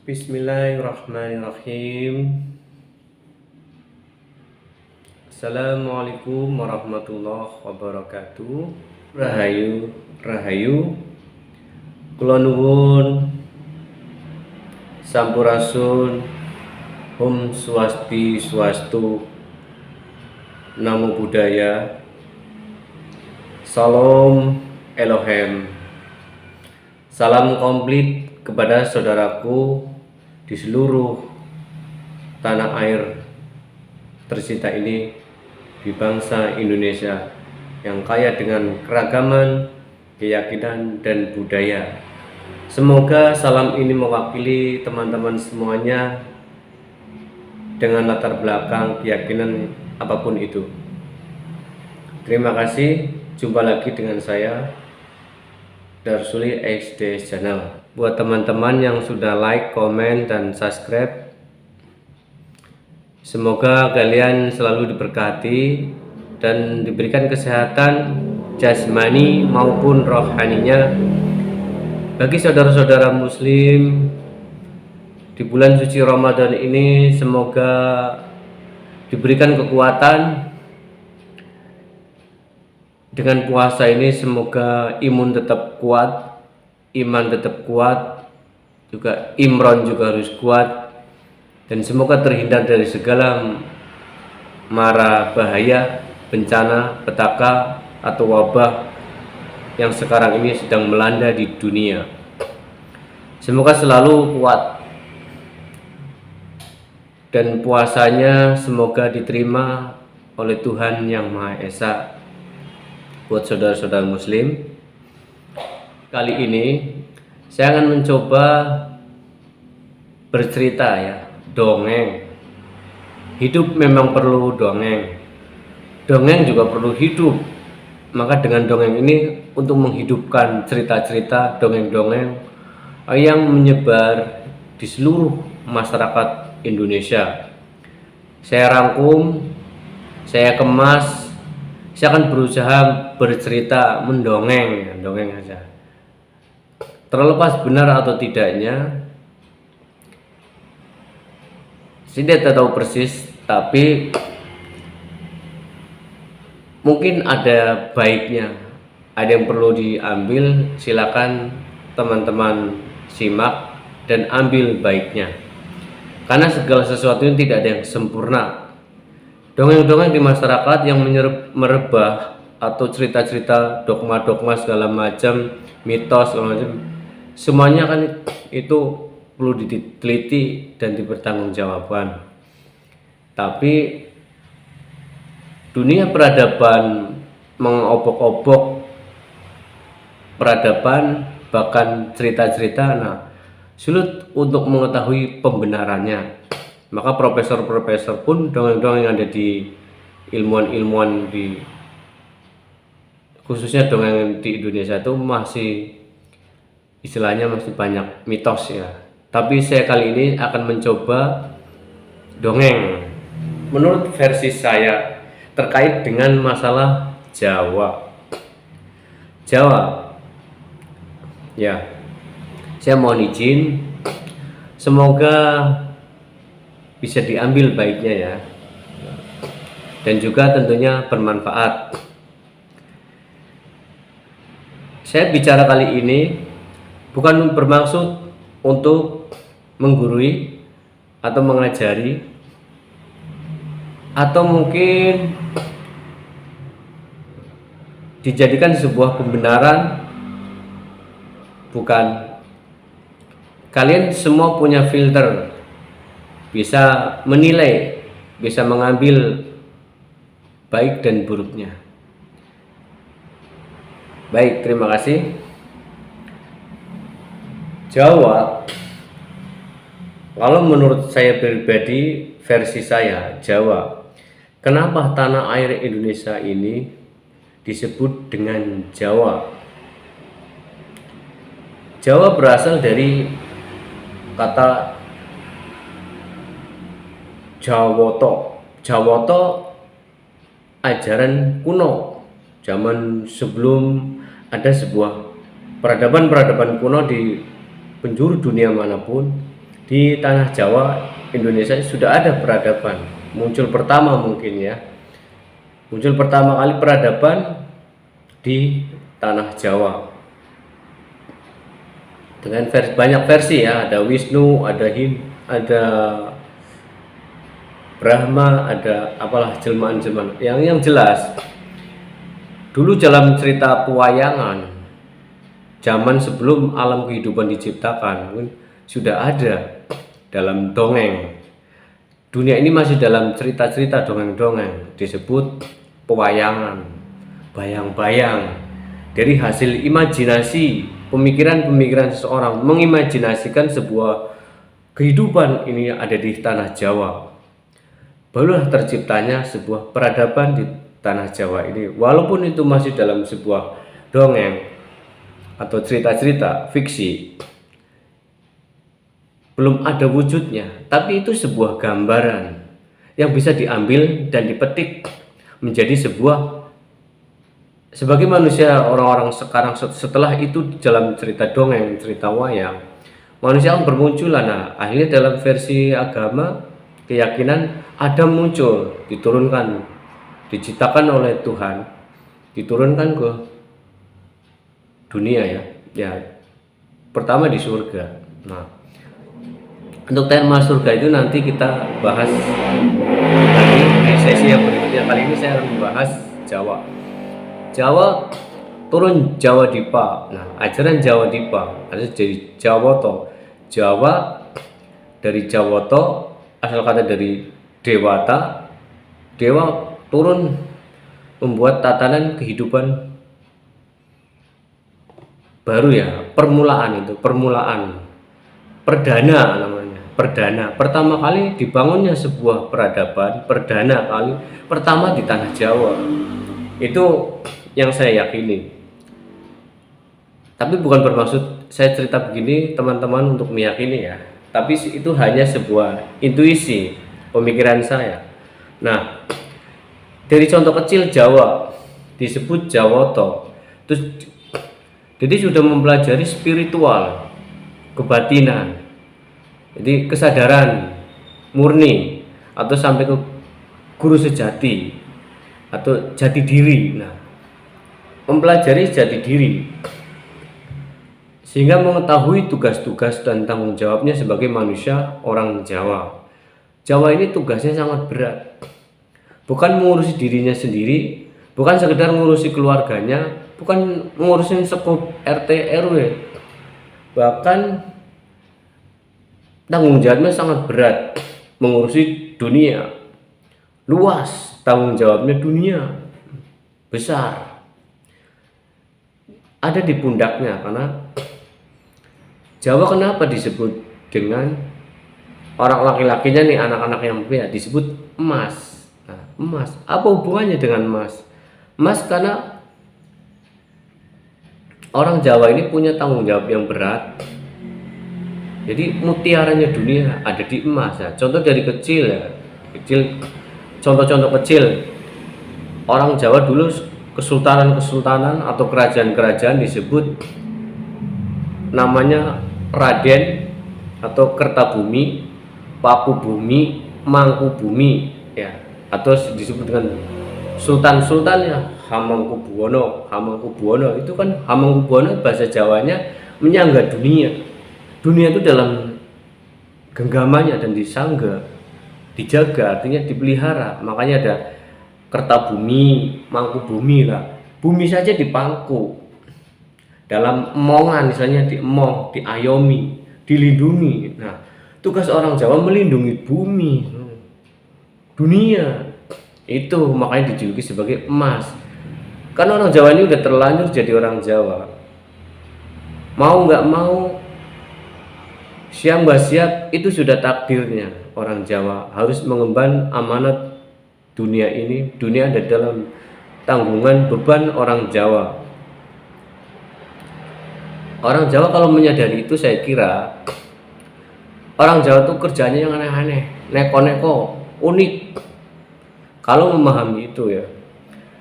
Bismillahirrahmanirrahim. Assalamualaikum warahmatullahi wabarakatuh. Rahayu, rahayu. Kula nuwun sampurasun. Om Swasti Swastu. Namo Buddhaya. Salam Elohim. Salam komplit kepada saudaraku di seluruh tanah air tercinta ini, di bangsa Indonesia yang kaya dengan keragaman, keyakinan, dan budaya. Semoga salam ini mewakili teman-teman semuanya dengan latar belakang keyakinan apapun itu. Terima kasih, jumpa lagi dengan saya Darsuli XD Channel. Buat teman-teman yang sudah like, komen, dan subscribe, semoga kalian selalu diberkati dan diberikan kesehatan jasmani maupun rohaninya. Bagi saudara-saudara muslim di bulan suci Ramadan ini, semoga diberikan kekuatan. Dengan puasa ini semoga imun tetap kuat, iman tetap kuat, juga imron juga harus kuat, dan semoga terhindar dari segala mara bahaya, bencana, petaka, atau wabah yang sekarang ini sedang melanda di dunia. Semoga selalu kuat dan puasanya semoga diterima oleh Tuhan Yang Maha Esa. Buat saudara-saudara muslim, kali ini saya akan mencoba bercerita ya, dongeng. Hidup memang perlu dongeng. Dongeng juga perlu hidup. Maka dengan dongeng ini untuk menghidupkan cerita-cerita dongeng-dongeng yang menyebar di seluruh masyarakat Indonesia. Saya rangkum, saya kemas. Saya akan berusaha bercerita mendongeng, dongeng saja. Terlepas benar atau tidaknya, saya tidak tahu persis, tapi mungkin ada baiknya, ada yang perlu diambil. Silakan teman-teman simak dan ambil baiknya, karena segala sesuatu ini tidak ada yang sempurna. Dongeng-dongeng di masyarakat yang merebah atau cerita-cerita dogma-dogma segala macam, mitos segala macam, semuanya kan itu perlu diteliti dan dipertanggungjawabkan. Tapi dunia peradaban mengobok-obok peradaban, bahkan cerita-cerita, sulit untuk mengetahui pembenarannya. Maka profesor-profesor pun dongeng-dongeng yang ada di ilmuwan-ilmuwan di khususnya dongeng di Indonesia itu masih istilahnya masih banyak mitos ya. Tapi saya kali ini akan mencoba dongeng menurut versi saya terkait dengan masalah Jawa. Jawa. Ya. Saya mohon izin, semoga bisa diambil baiknya ya, dan juga tentunya bermanfaat. Saya bicara kali ini bukan bermaksud untuk menggurui atau mengajari, atau mungkin dijadikan sebuah pembenaran. Bukan. Kalian semua punya filter, bisa menilai, bisa mengambil baik dan buruknya. Baik, terima kasih. Jawa, kalau menurut saya pribadi, versi saya Jawa, kenapa tanah air Indonesia ini disebut dengan Jawa? Jawa berasal dari kata Jawoto. Jawoto ajaran kuno, zaman sebelum ada sebuah peradaban-peradaban kuno di penjuru dunia manapun, Di tanah Jawa Indonesia sudah ada peradaban. Muncul pertama mungkin ya. Muncul pertama kali peradaban di tanah Jawa. Dengan banyak versi ya, ada Wisnu, ada ada Brahma, ada apalah jelmaan-jelmaan. Yang jelas dulu dalam cerita pewayangan, zaman sebelum alam kehidupan diciptakan, sudah ada dalam dongeng. Dunia ini masih dalam cerita-cerita dongeng-dongeng, disebut pewayangan, bayang-bayang, dari hasil imajinasi, pemikiran-pemikiran seseorang mengimajinasikan sebuah kehidupan ini ada di tanah Jawa. Barulah terciptanya sebuah peradaban di tanah Jawa ini, walaupun itu masih dalam sebuah dongeng atau cerita-cerita fiksi, belum ada wujudnya, tapi itu sebuah gambaran yang bisa diambil dan dipetik menjadi sebuah, sebagai manusia orang-orang sekarang setelah itu dalam cerita dongeng, cerita wayang, manusia bermunculan. Nah, akhirnya dalam versi agama, keyakinan, Adam muncul, diturunkan, diciptakan oleh Tuhan, diturunkan ke dunia ya pertama di surga. Nah, untuk tema surga itu nanti kita bahas lagi di sesi yang berikutnya. Kali ini saya akan membahas Jawa turun Jawa Dipa. Nah, ajaran Jawa Dipa ada dari Jawoto. Jawa dari Jawoto, asal kata dari Dewata. Dewa turun membuat tatanan kehidupan baru ya, permulaan, perdana namanya, perdana. Pertama kali dibangunnya sebuah peradaban, perdana kali, pertama di tanah Jawa. Itu yang saya yakini. Tapi bukan bermaksud saya cerita begini teman-teman untuk meyakini ya. Tapi itu hanya sebuah intuisi, pemikiran saya. Nah, dari contoh kecil Jawa disebut Jawoto. Terus jadi sudah mempelajari spiritual, kebatinan. Jadi kesadaran murni atau sampai ke guru sejati atau jati diri. Nah, mempelajari jati diri sehingga mengetahui tugas-tugas dan tanggung jawabnya sebagai manusia orang Jawa. Jawa ini tugasnya sangat berat. Bukan mengurusi dirinya sendiri, bukan sekedar mengurusi keluarganya, bukan mengurusin sekup RT RW. Bahkan tanggung jawabnya sangat berat, mengurusi dunia. Luas tanggung jawabnya, dunia besar ada di pundaknya. Karena Jawa kenapa disebut dengan orang laki-lakinya nih, anak-anak yang pria disebut emas. Nah, emas apa hubungannya dengan emas? Emas karena orang Jawa ini punya tanggung jawab yang berat. Jadi mutiaranya dunia ada di emas ya. Contoh dari kecil ya, contoh-contoh kecil. Orang Jawa dulu kesultanan-kesultanan atau kerajaan-kerajaan disebut namanya Raden atau Kertabumi, Pakubumi, Mangkubumi ya, atau disebut dengan sultan-sultan ya, Hamengkubuwono. Hamengkubuwono itu kan, Hamengkubuwono bahasa Jawanya menyangga dunia. Dunia itu dalam genggamannya dan disangga, dijaga, artinya dipelihara. Makanya ada Kertabumi, Mangkubumi lah. Bumi saja dipangku. Dalam emongan misalnya, diemong, diayomi, dilindungi. Nah, tugas orang Jawa melindungi bumi, dunia. Itu makanya dijuluki sebagai emas. Karena orang Jawa ini udah terlanjur jadi orang Jawa. Mau nggak mau, siap nggak siap, itu sudah takdirnya. Orang Jawa harus mengemban amanat dunia ini. Dunia ada dalam tanggungan beban orang Jawa. Orang Jawa kalau menyadari itu, saya kira orang Jawa tuh kerjanya yang aneh-aneh, neko-neko, unik. Kalau memahami itu ya,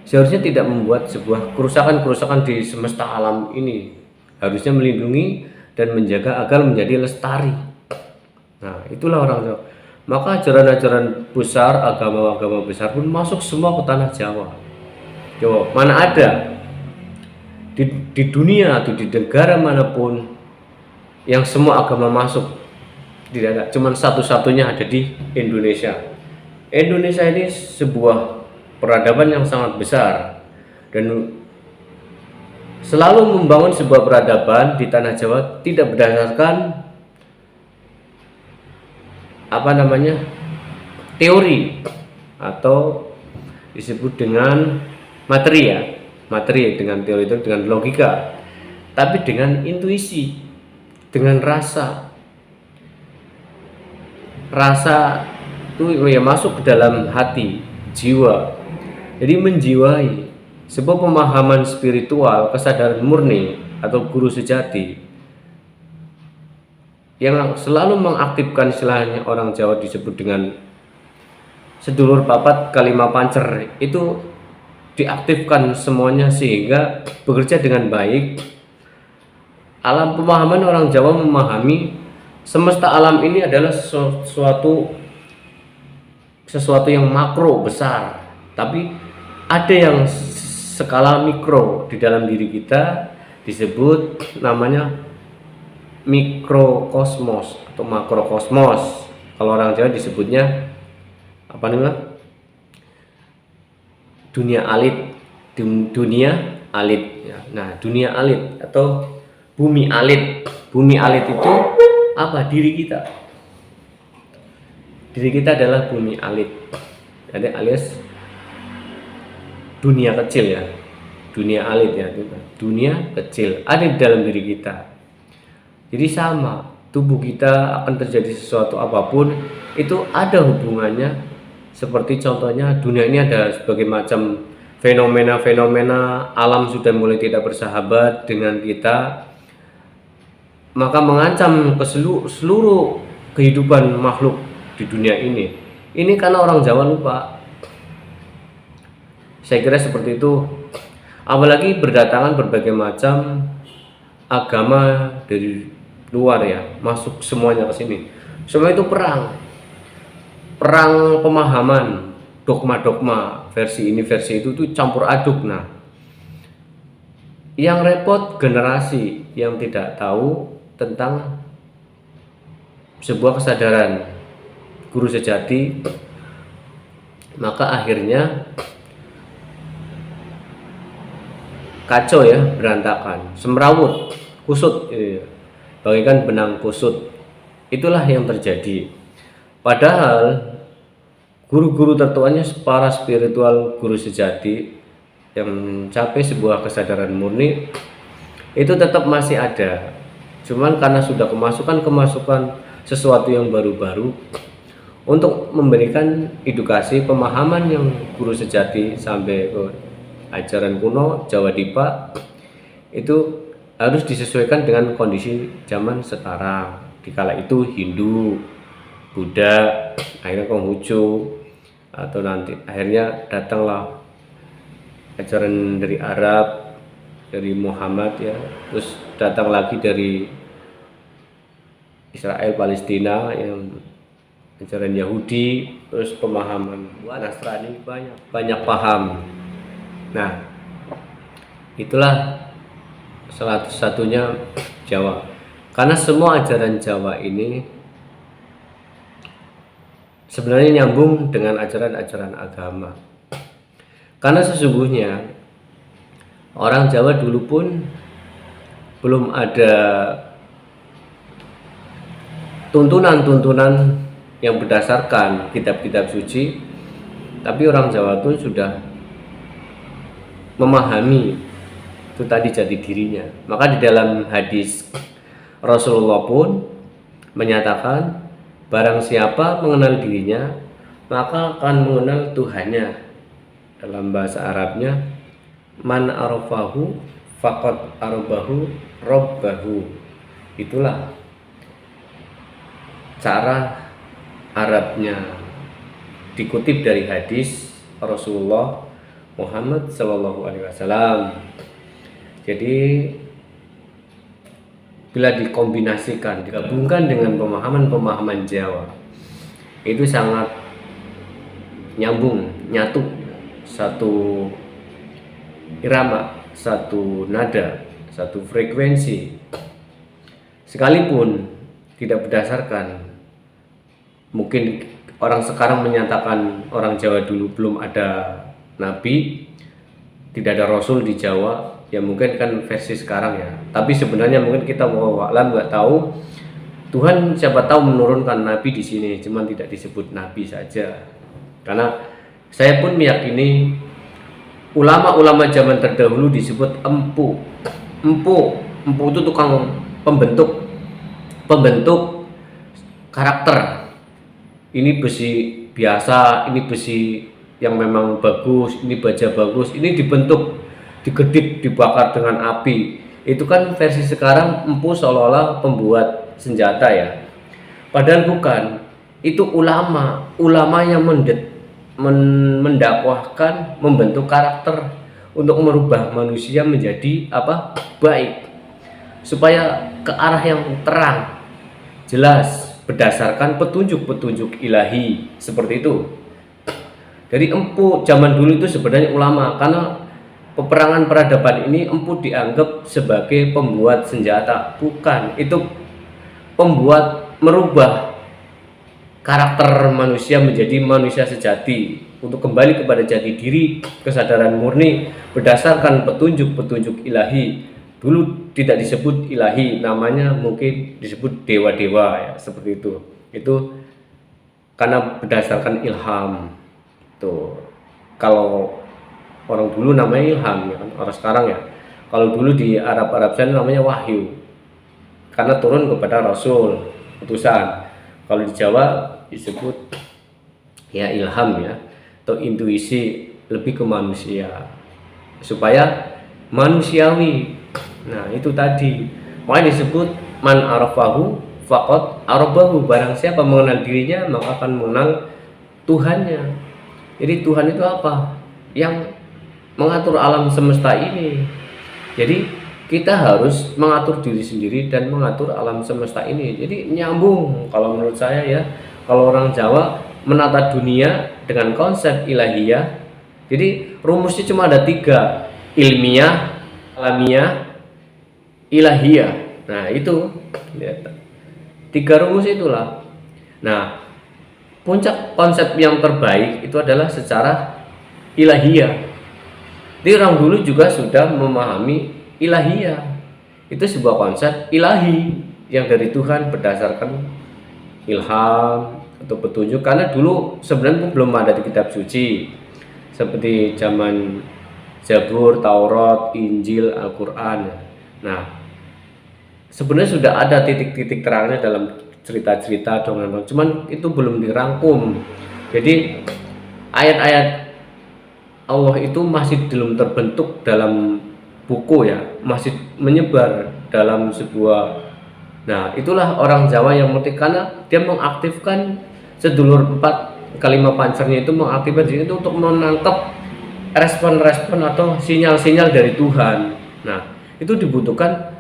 seharusnya tidak membuat sebuah kerusakan-kerusakan di semesta alam ini. Harusnya melindungi dan menjaga agar menjadi lestari. Nah, itulah orang Jawa. Maka ajaran-ajaran besar, agama-agama besar pun masuk semua ke tanah Jawa. Jawa, mana ada di dunia atau di negara manapun yang semua agama masuk, tidak ada. Cuman satu-satunya ada di Indonesia. Indonesia ini sebuah peradaban yang sangat besar dan selalu membangun sebuah peradaban di tanah Jawa tidak berdasarkan teori atau disebut dengan materi dengan teori itu dengan logika, tapi dengan intuisi, dengan rasa itu ya masuk ke dalam hati, jiwa. Jadi menjiwai sebuah pemahaman spiritual, kesadaran murni atau guru sejati yang selalu mengaktifkan, istilahnya orang Jawa disebut dengan sedulur papat kalima pancer, itu diaktifkan semuanya sehingga bekerja dengan baik. Alam pemahaman orang Jawa memahami semesta alam ini adalah sesuatu yang makro besar, tapi ada yang skala mikro di dalam diri kita, disebut namanya mikrokosmos atau makrokosmos. Kalau orang Jawa disebutnya dunia alit ya. Nah, dunia alit atau bumi alit itu apa? Diri kita adalah bumi alit, jadi alias dunia kecil ya, dunia alit ya, dunia kecil ada di dalam diri kita. Jadi sama, tubuh kita akan terjadi sesuatu apapun itu ada hubungannya. Seperti contohnya dunia ini ada sebagai macam fenomena alam sudah mulai tidak bersahabat dengan kita, maka mengancam ke seluruh kehidupan makhluk di dunia ini. Ini karena orang Jawa lupa. Saya kira seperti itu. Apalagi berdatangan berbagai macam agama dari luar ya, masuk semuanya ke sini. Semua itu perang pemahaman, dogma versi ini versi itu tuh campur aduk. Nah, yang repot generasi yang tidak tahu tentang sebuah kesadaran guru sejati, maka akhirnya kacau ya, berantakan, semrawut, kusut, bagaikan benang kusut. Itulah yang terjadi. Padahal guru-guru tertuanya, para spiritual guru sejati yang mencapai sebuah kesadaran murni itu tetap masih ada. Cuman karena sudah kemasukan sesuatu yang baru-baru untuk memberikan edukasi pemahaman yang guru sejati sampai ke ajaran kuno Jawa Dipa itu harus disesuaikan dengan kondisi zaman sekarang. Dikala itu Hindu, Buddha, akhirnya Konghucu, atau nanti akhirnya datanglah ajaran dari Arab, dari Muhammad ya, terus datang lagi dari Israel Palestina yang ajaran Yahudi, terus pemahaman Nasrani banyak paham. Nah, itulah salah satunya Jawa, karena semua ajaran Jawa ini sebenarnya nyambung dengan ajaran-ajaran agama. Karena sesungguhnya orang Jawa dulu pun belum ada tuntunan yang berdasarkan kitab-kitab suci, tapi orang Jawa pun sudah memahami itu tadi jati dirinya. Maka di dalam hadis Rasulullah pun menyatakan, barang siapa mengenal dirinya maka akan mengenal Tuhannya. Dalam bahasa Arabnya, man arafahu faqad arabahu rabbahu. Itulah cara Arabnya, dikutip dari hadis Rasulullah Muhammad SAW. Jadi bila dikombinasikan, digabungkan dengan pemahaman-pemahaman Jawa, itu sangat nyambung, nyatu, satu irama, satu nada, satu frekuensi. Sekalipun tidak berdasarkan, mungkin orang sekarang menyatakan orang Jawa dulu belum ada nabi, tidak ada rasul di Jawa, ya mungkin kan versi sekarang ya. Tapi sebenarnya mungkin kita wallahualam nggak tahu. Tuhan siapa tahu menurunkan nabi di sini, cuman tidak disebut nabi saja. Karena saya pun meyakini ulama-ulama zaman terdahulu disebut empu. Empu itu tukang pembentuk karakter. Ini besi biasa, ini besi yang memang bagus, ini baja bagus, ini dibentuk, digedip, dibakar dengan api. Itu kan versi sekarang empu seolah-olah pembuat senjata ya. Padahal bukan. Itu ulama yang mendakwahkan, membentuk karakter untuk merubah manusia menjadi baik, supaya ke arah yang terang, jelas, berdasarkan petunjuk-petunjuk ilahi, seperti itu. Jadi empu zaman dulu itu sebenarnya ulama, karena peperangan peradaban ini empu dianggap sebagai pembuat senjata, bukan. Itu pembuat, merubah karakter manusia menjadi manusia sejati, untuk kembali kepada jati diri, kesadaran murni berdasarkan petunjuk-petunjuk ilahi. Dulu tidak disebut ilahi, namanya mungkin disebut dewa-dewa ya, seperti itu. Itu karena berdasarkan ilham. Tuh. Kalau orang dulu namanya ilham ya kan, orang sekarang ya. Kalau dulu di Arab sana namanya wahyu. Karena turun kepada rasul, utusan. Kalau di Jawa disebut ya ilham ya, atau intuisi, lebih ke manusia, supaya manusiawi. Nah itu tadi makanya disebut man arafahu faqad arabahu, barang siapa mengenal dirinya maka akan mengenal Tuhannya. Jadi Tuhan itu apa? Yang mengatur alam semesta ini. Jadi kita harus mengatur diri sendiri dan mengatur alam semesta ini. Jadi nyambung kalau menurut saya ya. Kalau orang Jawa menata dunia dengan konsep ilahiyah, jadi rumusnya cuma ada 3, ilmiah, alamiah, ilahiyah. Nah itu 3 rumus itulah. Nah puncak konsep yang terbaik itu adalah secara ilahiyah. Jadi orang dulu juga sudah memahami ilahiyah, itu sebuah konsep ilahi yang dari Tuhan berdasarkan ilham atau petunjuk. Karena dulu sebenarnya belum ada di kitab suci seperti zaman Zabur, Taurat, Injil, Al-Quran. Nah sebenarnya sudah ada titik-titik terangnya dalam cerita-cerita dongeng, cuman itu belum dirangkum. Jadi ayat-ayat Allah itu masih belum terbentuk dalam buku ya, masih menyebar dalam sebuah. Nah itulah orang Jawa yang mengerti, karena dia mengaktifkan sedulur 4 kalimat pancernya, itu mengaktifkan diri itu untuk menangkap respon-respon atau sinyal-sinyal dari Tuhan. Nah itu dibutuhkan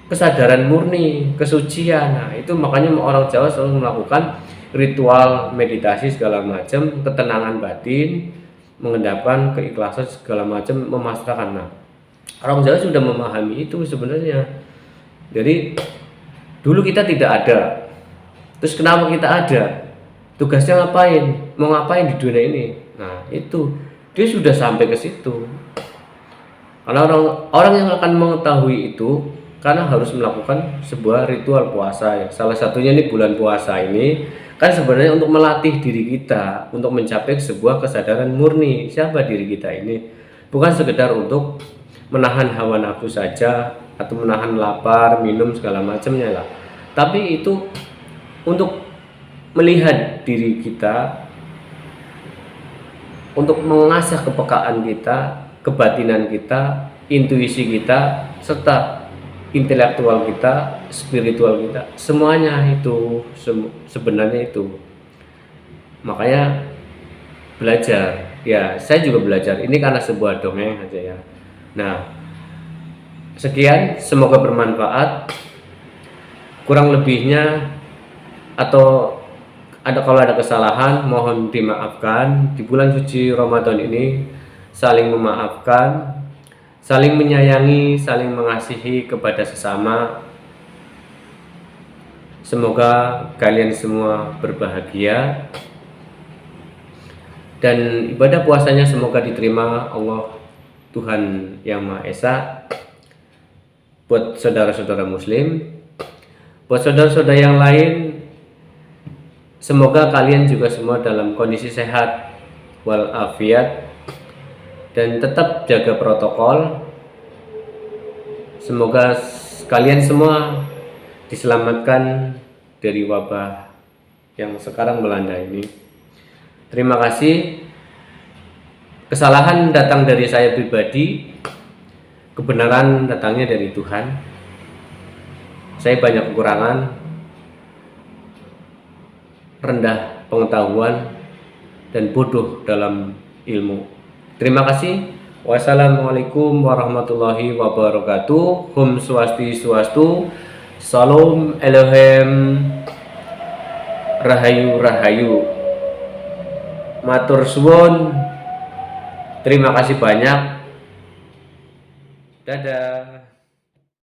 kesadaran murni, kesucian. Nah itu makanya orang Jawa selalu melakukan ritual meditasi segala macam, ketenangan batin, mengendapkan keikhlasan segala macam, memasrahkan. Nah orang Jawa sudah memahami itu sebenarnya. Jadi dulu kita tidak ada, terus kenapa kita ada, tugasnya ngapain, mau ngapain di dunia ini. Nah itu dia sudah sampai ke situ. Karena orang yang akan mengetahui itu karena harus melakukan sebuah ritual puasa ya. Salah satunya ini bulan puasa ini kan sebenarnya untuk melatih diri kita untuk mencapai sebuah kesadaran murni siapa diri kita ini, bukan sekedar untuk menahan hawa nafsu saja atau menahan lapar, minum segala macamnya lah, tapi itu untuk melihat diri kita, untuk mengasah kepekaan kita, kebatinan kita, intuisi kita, serta intelektual kita, spiritual kita, semuanya itu sebenarnya itu. Makanya belajar ya, saya juga belajar ini karena sebuah dongeng aja ya. Nah sekian, semoga bermanfaat. Kurang lebihnya atau kalau ada kesalahan mohon dimaafkan. Di bulan suci Ramadan ini saling memaafkan, saling menyayangi, saling mengasihi kepada sesama. Semoga kalian semua berbahagia dan ibadah puasanya semoga diterima Allah Tuhan Yang Maha Esa. Buat saudara-saudara muslim, buat saudara-saudara yang lain, semoga kalian juga semua dalam kondisi sehat walafiat dan tetap jaga protokol. Semoga kalian semua diselamatkan dari wabah yang sekarang melanda ini. Terima kasih. Kesalahan datang dari saya pribadi, kebenaran datangnya dari Tuhan. Saya banyak kekurangan, rendah pengetahuan, dan bodoh dalam ilmu. Terima kasih. Wassalamualaikum warahmatullahi wabarakatuh. Hum swastiastu. Salam Elohim. Rahayu rahayu. Matur suwun. Terima kasih banyak. Dadah.